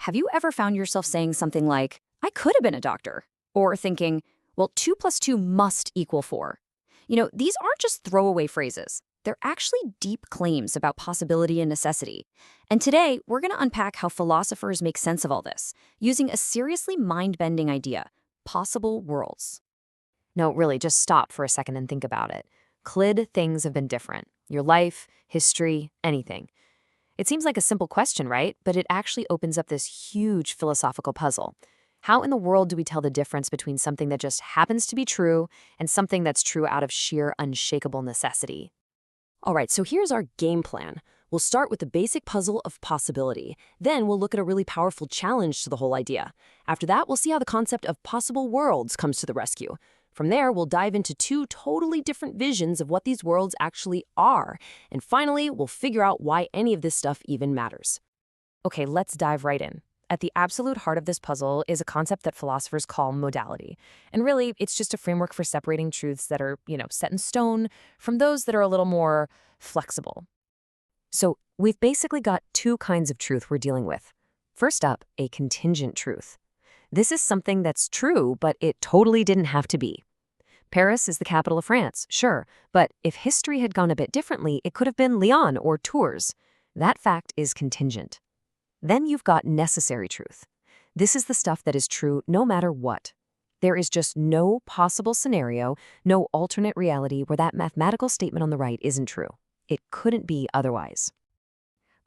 Have you ever found yourself saying something like, I could have been a doctor? Or thinking, well, 2 plus 2 must equal 4. These aren't just throwaway phrases. They're actually deep claims about possibility and necessity. And today, we're going to unpack how philosophers make sense of all this, using a seriously mind-bending idea, possible worlds. No, really, just stop for a second and think about it. Things have been different. Your life, history, anything. It seems like a simple question, right? But it actually opens up this huge philosophical puzzle. How in the world do we tell the difference between something that just happens to be true and something that's true out of sheer unshakable necessity? All right, so here's our game plan. We'll start with the basic puzzle of possibility. Then we'll look at a really powerful challenge to the whole idea. After that, we'll see how the concept of possible worlds comes to the rescue. From there, we'll dive into 2 totally different visions of what these worlds actually are. And finally, we'll figure out why any of this stuff even matters. Okay, let's dive right in. At the absolute heart of this puzzle is a concept that philosophers call modality. And really, it's just a framework for separating truths that are, set in stone from those that are a little more flexible. So we've basically got 2 kinds of truth we're dealing with. First up, a contingent truth. This is something that's true, but it totally didn't have to be. Paris is the capital of France, sure, but if history had gone a bit differently, it could have been Lyon or Tours. That fact is contingent. Then you've got necessary truth. This is the stuff that is true no matter what. There is just no possible scenario, no alternate reality where that mathematical statement on the right isn't true. It couldn't be otherwise.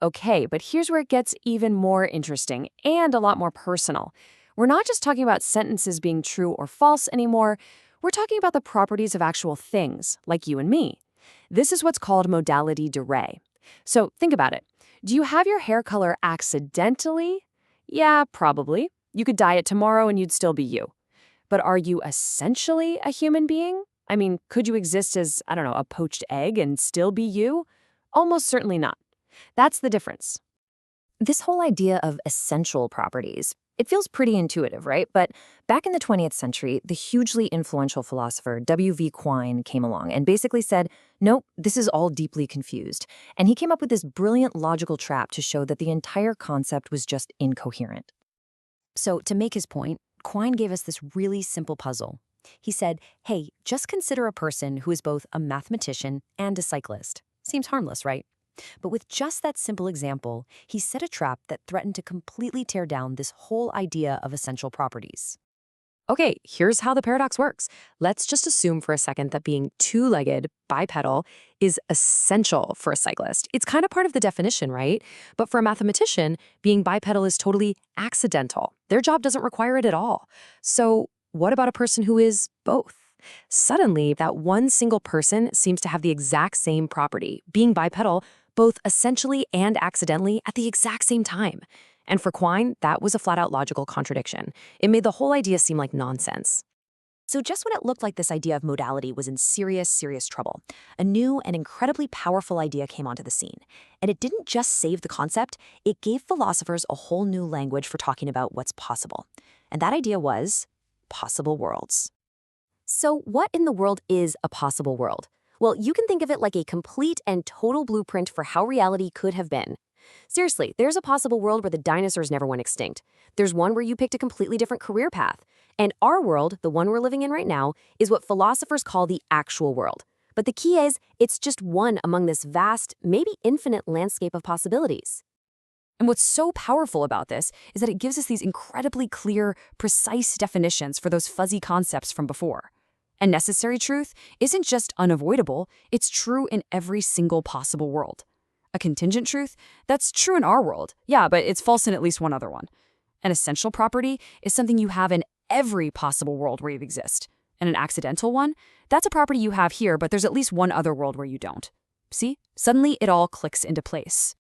Okay, but here's where it gets even more interesting and a lot more personal. We're not just talking about sentences being true or false anymore. We're talking about the properties of actual things, like you and me. This is what's called modality de re. So think about it. Do you have your hair color accidentally? Yeah, probably. You could dye it tomorrow and you'd still be you. But are you essentially a human being? I mean, could you exist as, a poached egg and still be you? Almost certainly not. That's the difference. This whole idea of essential properties, it feels pretty intuitive, right? But back in the 20th century, the hugely influential philosopher W.V. Quine came along and basically said, nope, this is all deeply confused. And he came up with this brilliant logical trap to show that the entire concept was just incoherent. So to make his point, Quine gave us this really simple puzzle. He said, hey, just consider a person who is both a mathematician and a cyclist. Seems harmless, right? But with just that simple example, he set a trap that threatened to completely tear down this whole idea of essential properties. Okay, here's how the paradox works. Let's just assume for a second that being 2-legged, bipedal, is essential for a cyclist. It's kind of part of the definition, right? But for a mathematician, being bipedal is totally accidental. Their job doesn't require it at all. So what about a person who is both? Suddenly, that one single person seems to have the exact same property, being bipedal, both essentially and accidentally at the exact same time. And for Quine, that was a flat-out logical contradiction. It made the whole idea seem like nonsense. So just when it looked like this idea of modality was in serious, serious trouble, a new and incredibly powerful idea came onto the scene. And it didn't just save the concept, it gave philosophers a whole new language for talking about what's possible. And that idea was possible worlds. So what in the world is a possible world? Well, you can think of it like a complete and total blueprint for how reality could have been. Seriously, there's a possible world where the dinosaurs never went extinct. There's one where you picked a completely different career path. And our world, the one we're living in right now, is what philosophers call the actual world. But the key is, it's just one among this vast, maybe infinite landscape of possibilities. And what's so powerful about this is that it gives us these incredibly clear, precise definitions for those fuzzy concepts from before. And necessary truth isn't just unavoidable, it's true in every single possible world. A contingent truth, that's true in our world, yeah, but it's false in at least one other one. An essential property is something you have in every possible world where you exist. And an accidental one, that's a property you have here, but there's at least one other world where you don't. See? Suddenly it all clicks into place.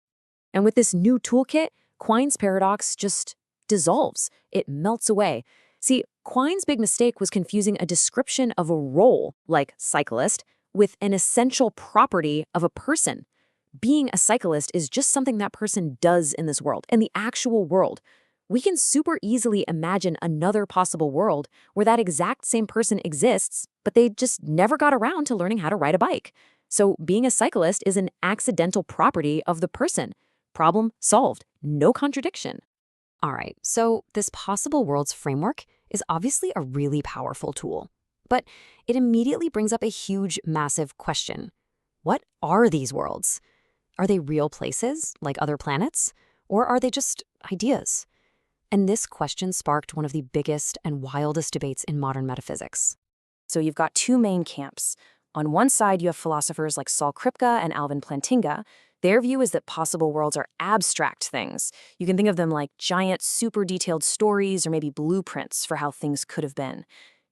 And with this new toolkit, Quine's paradox just dissolves. It melts away. See, Quine's big mistake was confusing a description of a role, like cyclist, with an essential property of a person. Being a cyclist is just something that person does in this world, in the actual world. We can super easily imagine another possible world where that exact same person exists, but they just never got around to learning how to ride a bike. So being a cyclist is an accidental property of the person. Problem solved. No contradiction. All right, so this possible worlds framework is obviously a really powerful tool, but it immediately brings up a huge, massive question. What are these worlds? Are they real places, like other planets? Or are they just ideas? And this question sparked one of the biggest and wildest debates in modern metaphysics. So you've got two main camps. On one side, you have philosophers like Saul Kripke and Alvin Plantinga. Their view is that possible worlds are abstract things. You can think of them like giant, super detailed stories or maybe blueprints for how things could have been.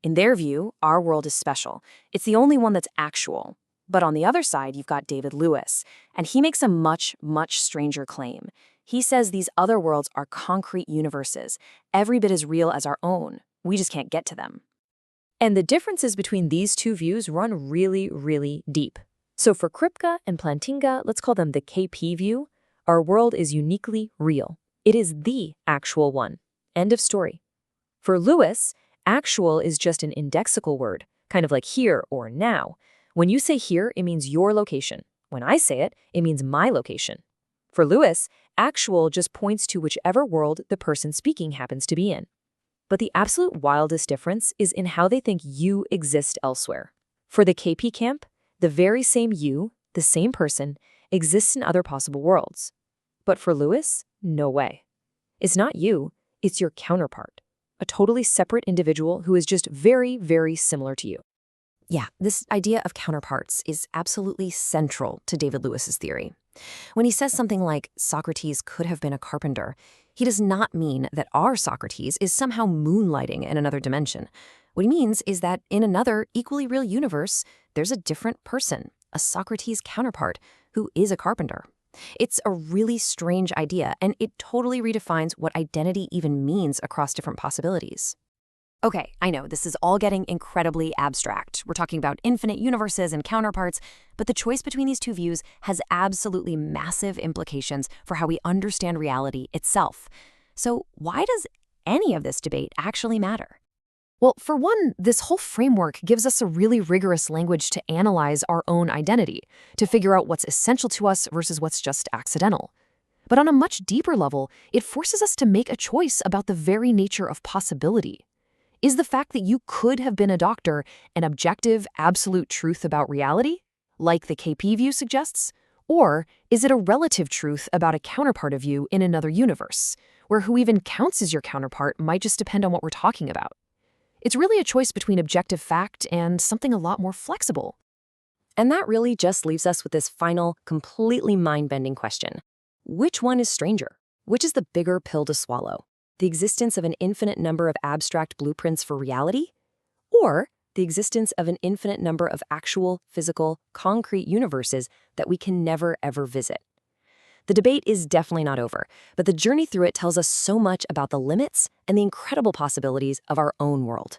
In their view, our world is special. It's the only one that's actual. But on the other side, you've got David Lewis, and he makes a much, much stranger claim. He says these other worlds are concrete universes, every bit as real as our own. We just can't get to them. And the differences between these two views run really, really deep. So for Kripke and Plantinga, let's call them the KP view, our world is uniquely real. It is the actual one. End of story. For Lewis, actual is just an indexical word, kind of like here or now. When you say here, it means your location. When I say it, it means my location. For Lewis, actual just points to whichever world the person speaking happens to be in. But the absolute wildest difference is in how they think you exist elsewhere. For the KP camp, the very same you, the same person, exists in other possible worlds. But for Lewis, no way. It's not you, it's your counterpart, a totally separate individual who is just very, very similar to you. Yeah, this idea of counterparts is absolutely central to David Lewis's theory. When he says something like Socrates could have been a carpenter, he does not mean that our Socrates is somehow moonlighting in another dimension. What he means is that in another equally real universe, there's a different person, a Socrates counterpart, who is a carpenter. It's a really strange idea, and it totally redefines what identity even means across different possibilities. Okay, I know this is all getting incredibly abstract. We're talking about infinite universes and counterparts, but the choice between these two views has absolutely massive implications for how we understand reality itself. So why does any of this debate actually matter? Well, for one, this whole framework gives us a really rigorous language to analyze our own identity, to figure out what's essential to us versus what's just accidental. But on a much deeper level, it forces us to make a choice about the very nature of possibility. Is the fact that you could have been a doctor an objective, absolute truth about reality, like the KP view suggests? Or is it a relative truth about a counterpart of you in another universe, where who even counts as your counterpart might just depend on what we're talking about? It's really a choice between objective fact and something a lot more flexible. And that really just leaves us with this final, completely mind-bending question. Which one is stranger? Which is the bigger pill to swallow? The existence of an infinite number of abstract blueprints for reality? Or the existence of an infinite number of actual, physical, concrete universes that we can never, ever visit? The debate is definitely not over, but the journey through it tells us so much about the limits and the incredible possibilities of our own world.